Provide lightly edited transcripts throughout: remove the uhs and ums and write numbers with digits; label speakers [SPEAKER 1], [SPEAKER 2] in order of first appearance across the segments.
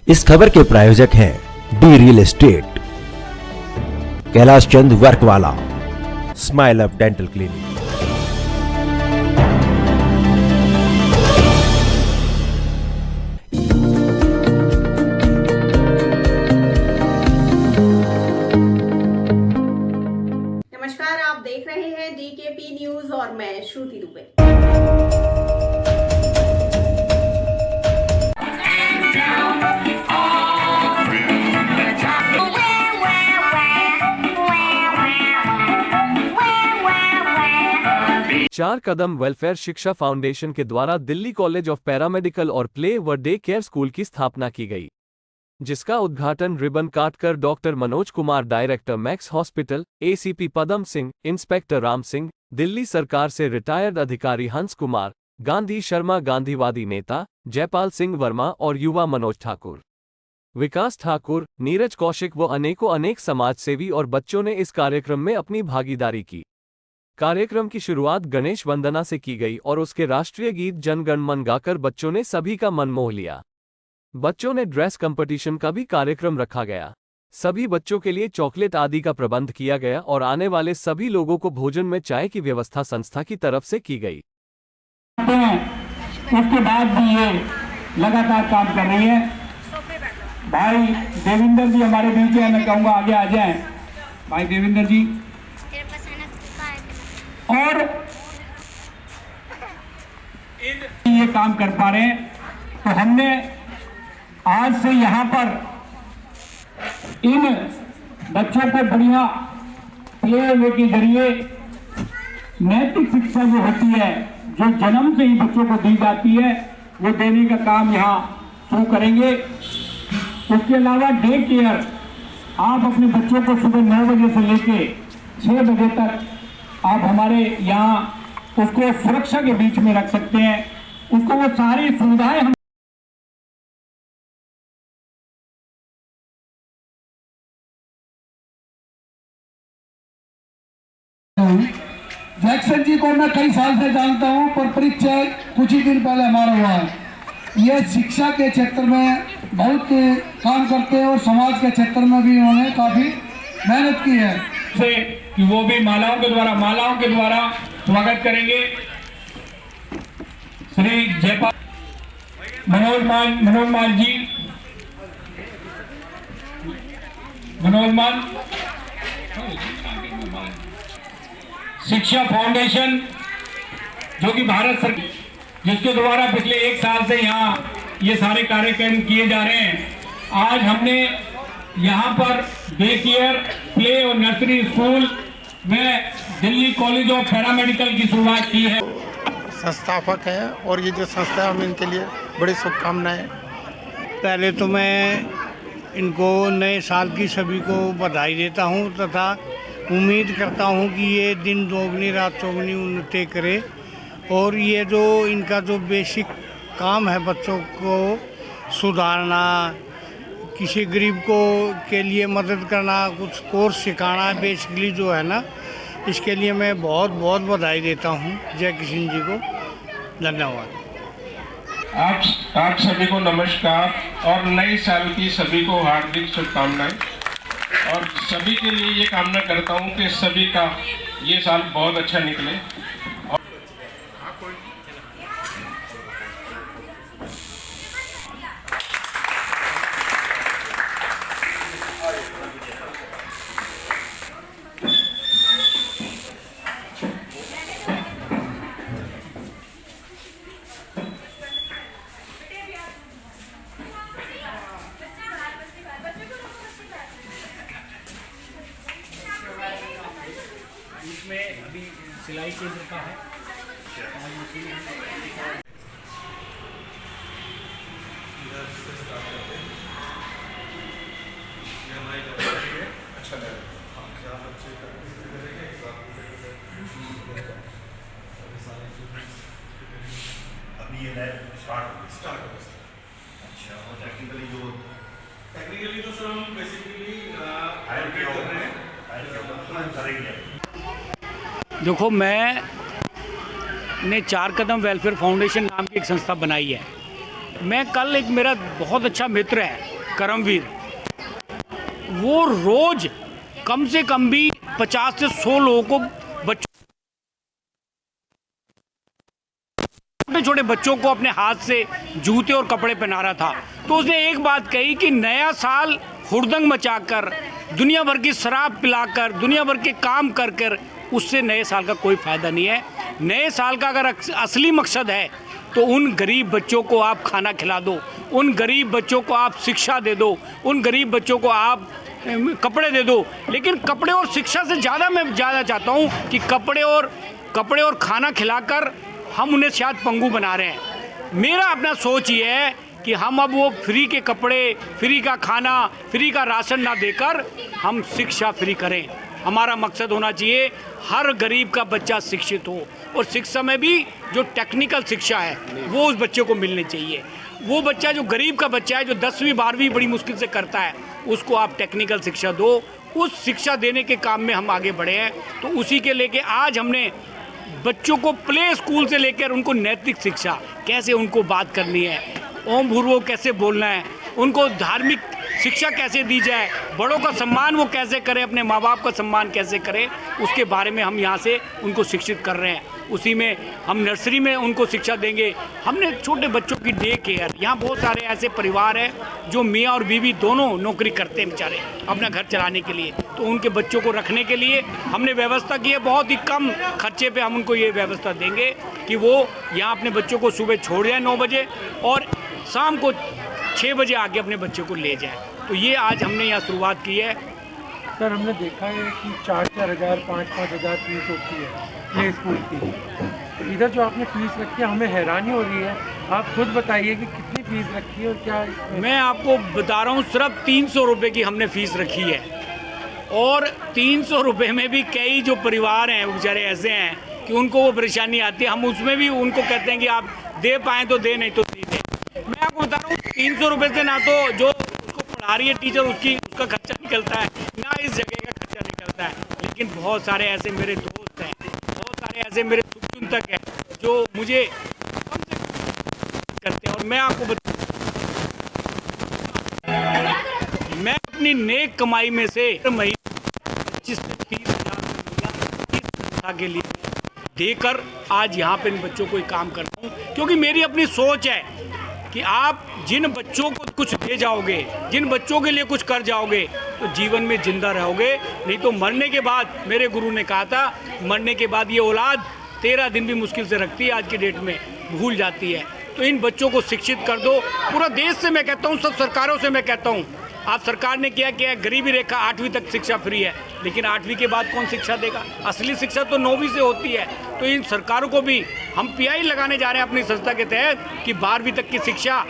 [SPEAKER 1] इस खबर के प्रायोजक हैं D real estate, Kailash Chand वर्कवाला, smile up dental clinic.
[SPEAKER 2] नमस्कार, आप देख रहे हैं डीकेपी न्यूज और मैं श्रुति दुबे।
[SPEAKER 3] चार कदम वेलफेयर शिक्षा फाउंडेशन के द्वारा दिल्ली कॉलेज ऑफ पैरामेडिकल और प्ले व डे केयर स्कूल की स्थापना की गई, जिसका उद्घाटन रिबन काटकर doctor Manoj Kumar, director Max hospital, ACP Padam Singh, inspector Ram Singh, Delhi सरकार से रिटायर्ड अधिकारी हंस कुमार, गांधी शर्मा, गांधीवादी नेता जयपाल सिंह वर्मा और युवा मनोज ठाकुर, विकास ठाकुर, नीरज कौशिक व अनेक समाजसेवी और बच्चों ने इस कार्यक्रम में अपनी भागीदारी की। कार्यक्रम की शुरुआत गणेश वंदना से की गई और उसके राष्ट्रीय गीत जन गण मन गाकर बच्चों ने सभी का मन मोह लिया। बच्चों ने ड्रेस कंपटीशन का भी कार्यक्रम रखा गया। सभी बच्चों के लिए चॉकलेट आदि का प्रबंध किया गया और आने वाले सभी लोगों को भोजन में चाय की व्यवस्था संस्था की तरफ से की गई।
[SPEAKER 4] उसके बाद भी ये लगातार काम कर रही है। भाई देविंदर जी हमारे बीच है, मैं कहूँगा आगे आ जाएं। भाई देविंदर जी और ये काम कर पा रहे हैं, तो हमने आज से यहाँ पर इन बच्चों को बढ़िया प्ले वे के जरिए नैतिक शिक्षा जो होती है, जो जन्म से ही बच्चों को दी जाती है, वो देने का काम यहाँ शुरू करेंगे। उसके अलावा डे केयर, आप अपने बच्चों को सुबह 9 बजे से लेके 6 बजे तक आप हमारे यहाँ उसको सुरक्षा के बीच में रख सकते हैं। उसको वो सारी सुविधाएं हम
[SPEAKER 5] जैक्सन जी को मैं कई साल से जानता हूं, पर परिचय कुछ ही दिन पहले हमारा हुआ है। ये शिक्षा के क्षेत्र में बहुत काम करते हैं और समाज के क्षेत्र में भी उन्होंने काफी मेहनत की है।
[SPEAKER 4] से कि वो भी मालाओं के द्वारा स्वागत करेंगे। श्री जयपाल मनोज मान जी, शिक्षा फाउंडेशन जो कि भारत सरकार, जिसके द्वारा पिछले 1 साल से यहाँ ये सारे कार्यक्रम किए जा रहे हैं। आज हमने यहाँ पर डे केयर, प्ले और नर्सरी स्कूल में दिल्ली कॉलेज ऑफ पैरामेडिकल की शुरुआत की है।
[SPEAKER 6] संस्थापक हैं और ये जो संस्था है, हम इनके लिए बड़ी शुभकामनाएं।
[SPEAKER 7] पहले तो मैं इनको नए साल की सभी को बधाई देता हूं तथा उम्मीद करता हूं कि ये दिन दोगुनी रात चौगुनी उन्नति करे और ये जो इनका जो बेसिक काम है, बच्चों को सुधारना, किसी गरीब को के लिए मदद करना, कुछ कोर्स सिखाना, बेसिकली जो है ना, इसके लिए मैं बहुत बहुत बधाई देता हूं जय किशन जी को। धन्यवाद।
[SPEAKER 8] आप सभी को नमस्कार और नए साल की सभी को हार्दिक शुभकामनाएं। और सभी के लिए ये कामना करता हूं कि सभी का ये साल बहुत अच्छा निकले।
[SPEAKER 4] इसमें अभी सिलाई केंद्र का है।
[SPEAKER 9] अभी ये नए स्टार्ट हो। अच्छा, और टेक्निकली तो सर हम बेसिकली हायर किया कर रहे हैं, करेंगे।
[SPEAKER 4] देखो, मैंने 4 कदम वेलफेयर फाउंडेशन नाम की एक संस्था बनाई है। मैं कल एक मेरा बहुत अच्छा मित्र है करमवीर, वो रोज कम से कम भी 50 से 100 लोगों को, बच्चों, छोटे छोटे बच्चों को अपने हाथ से जूते और कपड़े पहना रहा था। तो उसने एक बात कही कि नया साल हुड़दंग मचाकर, दुनिया भर की शराब पिलाकर, दुनिया भर के काम कर कर, उससे नए साल का कोई फ़ायदा नहीं है। नए साल का अगर असली मकसद है तो उन गरीब बच्चों को आप खाना खिला दो, उन गरीब बच्चों को आप शिक्षा दे दो, उन गरीब बच्चों को आप कपड़े दे दो। लेकिन कपड़े और शिक्षा से ज़्यादा मैं चाहता हूँ कि कपड़े और खाना खिलाकर हम उन्हें शायद पंगु बना रहे हैं। मेरा अपना सोच ये है कि हम अब वो फ्री के कपड़े, फ्री का खाना, फ्री का राशन ना देकर हम शिक्षा फ्री करें। हमारा मकसद होना चाहिए हर गरीब का बच्चा शिक्षित हो, और शिक्षा में भी जो टेक्निकल शिक्षा है वो उस बच्चे को मिलनी चाहिए। वो बच्चा जो गरीब का बच्चा है, जो 10वीं 12वीं बड़ी मुश्किल से करता है, उसको आप टेक्निकल शिक्षा दो। उस शिक्षा देने के काम में हम आगे बढ़े हैं। तो उसी के लेके आज हमने बच्चों को प्ले स्कूल से लेकर उनको नैतिक शिक्षा, कैसे उनको बात करनी है, ओम भूर्वो कैसे बोलना है, उनको धार्मिक शिक्षा कैसे दी जाए, बड़ों का सम्मान वो कैसे करें, अपने माँ बाप का सम्मान कैसे करें, उसके बारे में हम यहाँ से उनको शिक्षित कर रहे हैं। उसी में हम नर्सरी में उनको शिक्षा देंगे। हमने छोटे बच्चों की डे केयर, यहाँ बहुत सारे ऐसे परिवार हैं जो मियाँ और बीवी दोनों नौकरी करते हैं बेचारे अपना घर चलाने के लिए, तो उनके बच्चों को रखने के लिए हमने व्यवस्था की है। बहुत ही कम खर्चे पे हम उनको ये व्यवस्था देंगे कि वो यहाँ अपने बच्चों को सुबह छोड़ जाए 9 बजे और शाम को 6 बजे आके अपने बच्चे को ले जाए। तो ये आज हमने यहाँ शुरुआत की है।
[SPEAKER 10] सर, हमने देखा है कि 4-4 हज़ार 5-5 हज़ार फीस होती है प्ले स्कूल की। इधर जो आपने फीस रखी है, हमें हैरानी हो रही है। आप खुद बताइए कि कितनी फीस रखी है और क्या।
[SPEAKER 4] मैं आपको बता रहा हूँ, सिर्फ 300 रुपये की हमने फ़ीस रखी है, और 300 रुपये में भी कई जो परिवार हैं वो बेचारे ऐसे हैं कि उनको वो परेशानी आती है। हम उसमें भी उनको कहते हैं कि आप दे पाएँ तो दे, नहीं तो नहीं दे। मैं आपको बता रहा हूँ, 300 रुपये से ना तो जो उसको पढ़ा रही है टीचर उसका खर्चा निकलता है, ना इस जगह का खर्चा निकलता है। लेकिन बहुत सारे ऐसे मेरे दोस्त हैं, बहुत सारे ऐसे मेरे शुभचिंतक हैं जो मुझे कम से कम करते हैं। और मैं आपको मैं अपनी नेक कमाई में से महीने 25 से 30 हज़ार के लिए देकर आज यहाँ पे इन बच्चों को ही काम करता हूँ, क्योंकि मेरी अपनी सोच है कि आप जिन बच्चों को कुछ दे जाओगे, जिन बच्चों के लिए कुछ कर जाओगे, तो जीवन में जिंदा रहोगे। नहीं तो मरने के बाद, मेरे गुरु ने कहा था, मरने के बाद ये औलाद 13 दिन भी मुश्किल से रखती है, आज की डेट में भूल जाती है। तो इन बच्चों को शिक्षित कर दो। पूरा देश से मैं कहता हूँ, सब सरकारों से मैं कहता हूँ, आप सरकार ने क्या किया, गरीबी रेखा 8वीं तक शिक्षा फ्री है, लेकिन 8वीं के बाद कौन शिक्षा देगा? असली शिक्षा तो 9वीं से होती है। तो इन सरकारों को भी हम PI लगाने जा रहे हैं अपनी संस्था के तहत कि 12वीं तक की शिक्षा,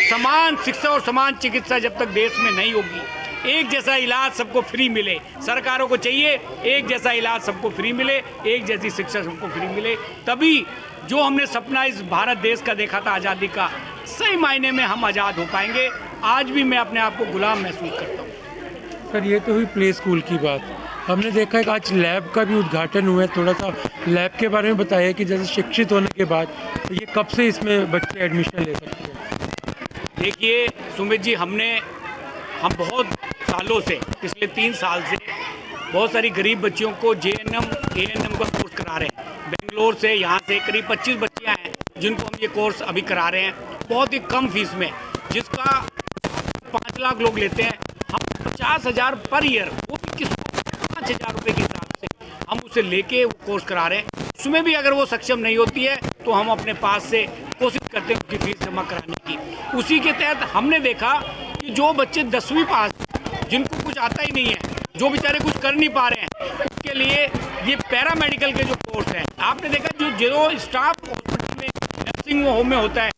[SPEAKER 4] समान शिक्षा और समान चिकित्सा जब तक देश में नहीं होगी, एक जैसा इलाज सबको फ्री मिले। सरकारों को चाहिए एक जैसा इलाज सबको फ्री मिले, एक जैसी शिक्षा सबको फ्री मिले, तभी जो हमने सपना इस भारत देश का देखा था आज़ादी का, सही मायने में हम आज़ाद हो पाएंगे। आज भी मैं अपने आप को गुलाम महसूस करता हूँ।
[SPEAKER 10] सर, ये तो हुई प्ले स्कूल की बात। हमने देखा है कि आज लैब का भी उद्घाटन हुआ है। थोड़ा सा लैब के बारे में बताइए कि जैसे शिक्षित होने के बाद तो ये कब से इसमें बच्चे एडमिशन ले सकते हैं?
[SPEAKER 4] देखिए सुमित जी, हम बहुत सालों से, पिछले 3 साल से बहुत सारी गरीब बच्चियों को JNM ANM का कोर्स करा रहे हैं। बेंगलोर से, यहाँ से करीब 25 बच्चियाँ हैं जिनको हम ये कोर्स अभी करा रहे हैं, बहुत ही कम फीस में, जिसका 5 लाख लोग लेते हैं। हम 50,000 पर ईयर, वो भी किसको 5,000 रुपये के हिसाब से हम उसे लेके वो कोर्स करा रहे हैं। उसमें भी अगर वो सक्षम नहीं होती है तो हम अपने पास से कोशिश करते हैं उसकी फीस जमा कराने की। उसी के तहत हमने देखा कि जो बच्चे 10वीं पास, जिनको कुछ आता ही नहीं है, जो बेचारे कुछ कर नहीं पा रहे हैं, उसके लिए ये पैरामेडिकल के जो कोर्स हैं, आपने देखा जो स्टाफ हॉस्पिटल में, नर्सिंग होम में होता है,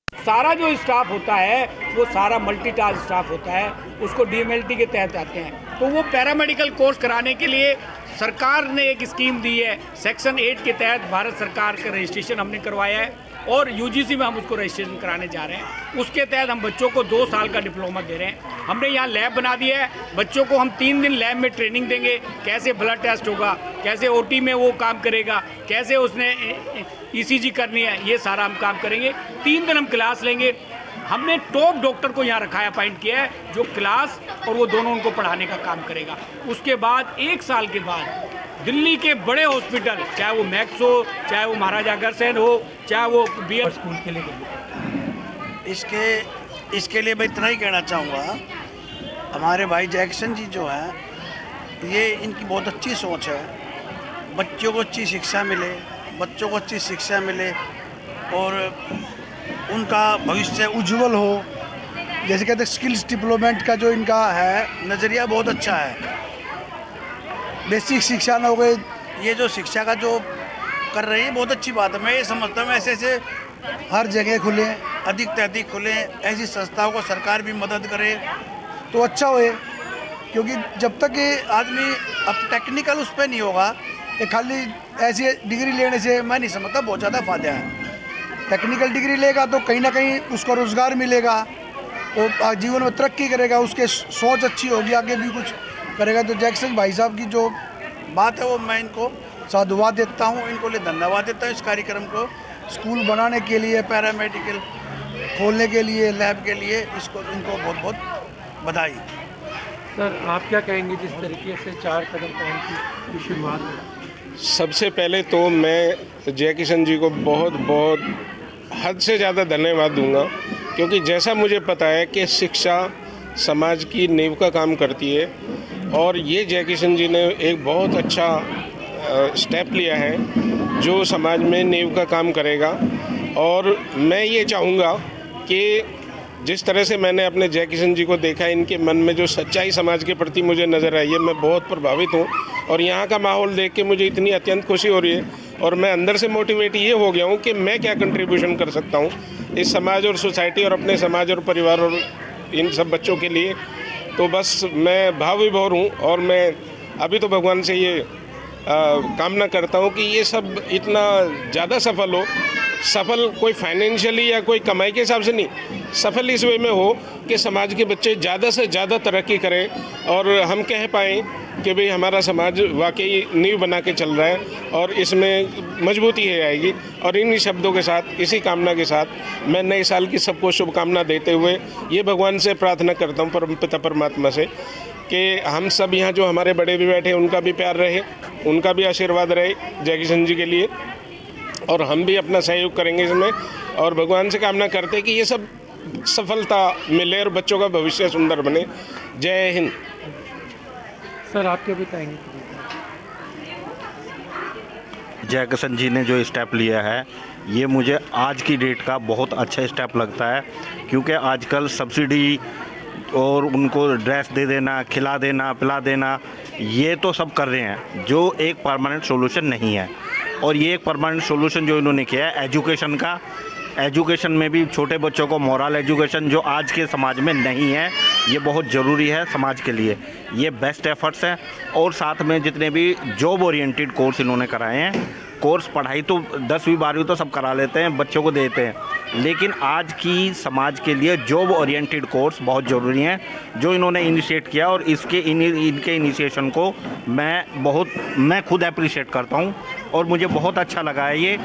[SPEAKER 4] सारा जो स्टाफ होता है वो सारा मल्टीटास्क स्टाफ होता है, उसको DMLT के तहत आते हैं। तो वो पैरामेडिकल कोर्स कराने के लिए सरकार ने एक स्कीम दी है, सेक्शन 8 के तहत भारत सरकार का रजिस्ट्रेशन हमने करवाया है और यूजीसी में हम उसको रजिस्ट्रेशन कराने जा रहे हैं। उसके तहत हम बच्चों को 2 साल का डिप्लोमा दे रहे हैं। हमने यहाँ लैब बना दिया है, बच्चों को हम 3 दिन लैब में ट्रेनिंग देंगे, कैसे ब्लड टेस्ट होगा, कैसे ओटी में वो काम करेगा, कैसे उसने ईसीजी करनी है, ये सारा हम काम करेंगे। 3 दिन हम क्लास लेंगे। हमने टॉप डॉक्टर को यहाँ रखा है, अपॉइंट किया है, जो क्लास और वो दोनों उनको पढ़ाने का काम करेगा। उसके बाद 1 साल के बाद दिल्ली के बड़े हॉस्पिटल, चाहे वो मैक्स हो, चाहे वो महाराजा अग्रसेन हो, चाहे वो बीआर स्कूल के लिए
[SPEAKER 11] इसके लिए मैं इतना ही कहना चाहूँगा, हमारे भाई जैक्सन जी जो हैं, ये इनकी बहुत अच्छी सोच है। बच्चों को अच्छी शिक्षा मिले, बच्चों को अच्छी शिक्षा मिले और उनका भविष्य उज्जवल हो। जैसे कहते हैं स्किल्स डेवलपमेंट का जो इनका है नज़रिया बहुत अच्छा है। बेसिक शिक्षा न हो गई, ये जो शिक्षा का जो कर रही है बहुत अच्छी बात है। मैं ये समझता हूँ ऐसे ऐसे हर जगह खुले, अधिक से अधिक खुले, ऐसी संस्थाओं को सरकार भी मदद करे तो अच्छा होए। क्योंकि जब तक ये आदमी अब टेक्निकल उस पर नहीं होगा, ये खाली ऐसी डिग्री लेने से मैं नहीं समझता बहुत ज़्यादा फायदा है। टेक्निकल डिग्री लेगा तो कहीं ना कहीं उसको रोज़गार मिलेगा, वो जीवन में तरक्की करेगा, उसके सोच अच्छी होगी, आगे भी कुछ करेगा। तो जैक्सन भाई साहब की जो बात है वो मैं इनको साधुवाद देता हूँ, इनको लिए धन्यवाद देता हूँ। इस कार्यक्रम को स्कूल बनाने के लिए, पैरामेडिकल खोलने के लिए, लैब के लिए इनको बहुत बहुत बधाई।
[SPEAKER 10] सर आप क्या कहेंगे जिस तरीके से 4 कदम पहल की शुरुआत है?
[SPEAKER 8] सबसे पहले तो मैं जय किशन जी को बहुत बहुत हद से ज़्यादा धन्यवाद दूंगा, क्योंकि जैसा मुझे पता है कि शिक्षा समाज की नींव का काम करती है और ये जय किशन जी ने एक बहुत अच्छा स्टेप लिया है जो समाज में नींव का काम करेगा। और मैं ये चाहूँगा कि जिस तरह से मैंने अपने जय किशन जी को देखा, इनके मन में जो सच्चाई समाज के प्रति मुझे नज़र आई है, मैं बहुत प्रभावित हूँ। और यहाँ का माहौल देख के मुझे इतनी अत्यंत खुशी हो रही है और मैं अंदर से मोटिवेट ये हो गया हूँ कि मैं क्या कंट्रीब्यूशन कर सकता हूँ इस समाज और सोसाइटी और अपने समाज और परिवार और इन सब बच्चों के लिए। तो बस मैं भाव विभोर हूँ और मैं अभी तो भगवान से ये कामना करता हूँ कि ये सब इतना ज़्यादा सफल हो। सफल कोई फाइनेंशियली या कोई कमाई के हिसाब से नहीं, सफल इस वे में हो कि समाज के बच्चे ज़्यादा से ज़्यादा तरक्की करें और हम कह पाएँ कि भाई हमारा समाज वाकई नींव बना के चल रहा है और इसमें मजबूती है आएगी। और इन्हीं शब्दों के साथ, इसी कामना के साथ मैं नए साल की सबको शुभकामना देते हुए ये भगवान से प्रार्थना करता हूँ, परम पिता परमात्मा से, कि हम सब यहाँ जो हमारे बड़े भी बैठे उनका भी प्यार रहे, उनका भी आशीर्वाद रहे जय किशन जी के लिए, और हम भी अपना सहयोग करेंगे इसमें। और भगवान से कामना करते हैं कि ये सब सफलता मिले और बच्चों का भविष्य सुंदर बने। जय हिंद।
[SPEAKER 10] सर आप क्या बताएंगे?
[SPEAKER 12] जय किशन जी ने जो स्टेप लिया है ये मुझे आज की डेट का बहुत अच्छा स्टेप लगता है, क्योंकि आजकल सब्सिडी और उनको ड्रेस दे देना, खिला देना, पिला देना, ये तो सब कर रहे हैं, जो एक परमानेंट सॉल्यूशन नहीं है। और ये एक परमानेंट सॉल्यूशन जो इन्होंने किया है एजुकेशन का, एजुकेशन में भी छोटे बच्चों को मॉरल एजुकेशन जो आज के समाज में नहीं है, ये बहुत ज़रूरी है समाज के लिए। ये बेस्ट एफर्ट्स हैं। और साथ में जितने भी जॉब ओरिएंटेड कोर्स इन्होंने कराए हैं, कोर्स पढ़ाई तो 10वीं 12वीं तो सब करा लेते हैं, बच्चों को देते हैं, लेकिन आज की समाज के लिए जॉब ओरिएंटेड कोर्स बहुत ज़रूरी हैं जो इन्होंने इनिशिएट किया। और इनके इनिशिएशन को मैं खुद अप्रिशिएट करता हूं और मुझे बहुत अच्छा लगा है ये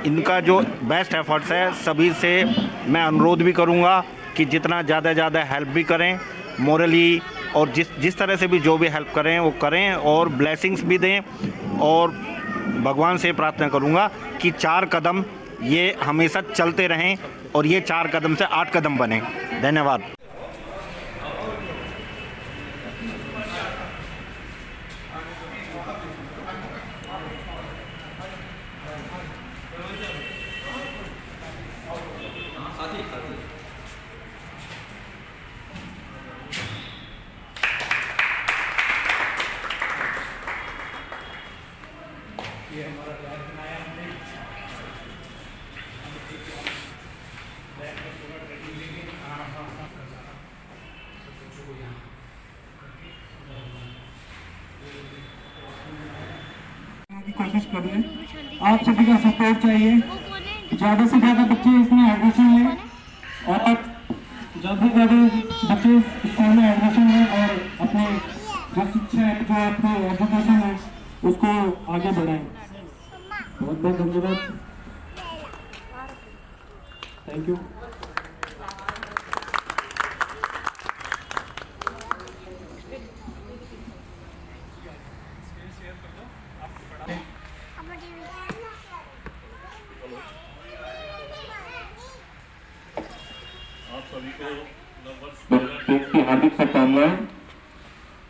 [SPEAKER 12] इनका जो बेस्ट एफर्ट्स है। सभी से मैं अनुरोध भी करूंगा कि जितना ज़्यादा हेल्प भी करें मोरली, और जिस तरह से भी जो भी हेल्प करें वो करें और ब्लेसिंग्स भी दें। और भगवान से प्रार्थना करूंगा कि 4 कदम ये हमेशा चलते रहें और ये 4 कदम से 8 कदम बने। धन्यवाद।
[SPEAKER 4] ये हमारा बैग बनाया हमने, बैग में पूरा ट्रेनिंग लेंगे। हाँ हाँ हाँ। कोशिश कर रहे हैं। आप सभी का सपोर्ट चाहिए, ज़्यादा से ज़्यादा बच्चे इसमें एडमिशन लें और ज़्यादा से ज़्यादा बच्चे स्कूल में एडमिशन लें और अपनी जो शिक्षा है, जो अपनी एजुकेशन है, उसको आगे बढ़ाएं। बहुत बहुत धन्यवाद, थैंक यू।
[SPEAKER 8] की हार्दिक शुभकामनाएं।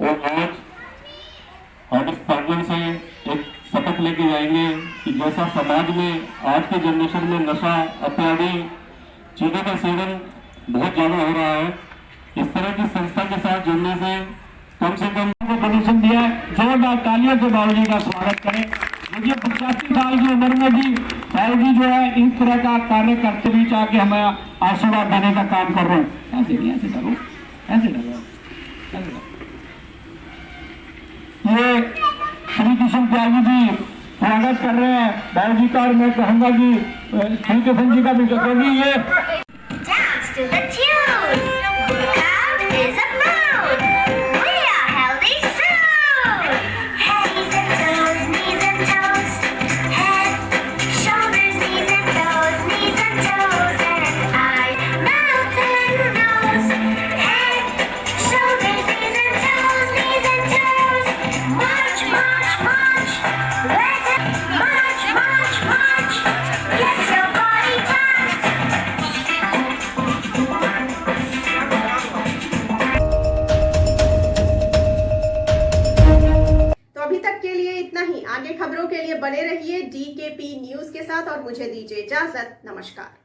[SPEAKER 8] और आज हम इस प्रांगण से एक शपथ लेके जाएंगे कि जैसा समाज में आज के जनरेशन में नशा इत्यादि चीजों का सेवन बहुत ज्यादा हो रहा है, इस तरह की संस्था के साथ जुड़ने से कम
[SPEAKER 4] प्रदर्शन दिया है। जोरदार तालियों से बाबू जी का स्वागत करें। देखिए 85 साल की उम्र में भी बाबू जी जो है इस तरह का कार्य करते भी चाहे हमें आशीर्वाद देने का काम कर रहे हैं। ऐसे नहीं, ऐसे करो, ऐसे करो। ये श्री कृष्ण त्यागी जी स्वागत कर रहे हैं बाबू जी का, और मैं कहूँगा कि श्री कृष्ण जी का भी क्योंकि ये
[SPEAKER 2] आगे खबरों के लिए बने रहिए DKP न्यूज के साथ और मुझे दीजिए इजाजत। नमस्कार।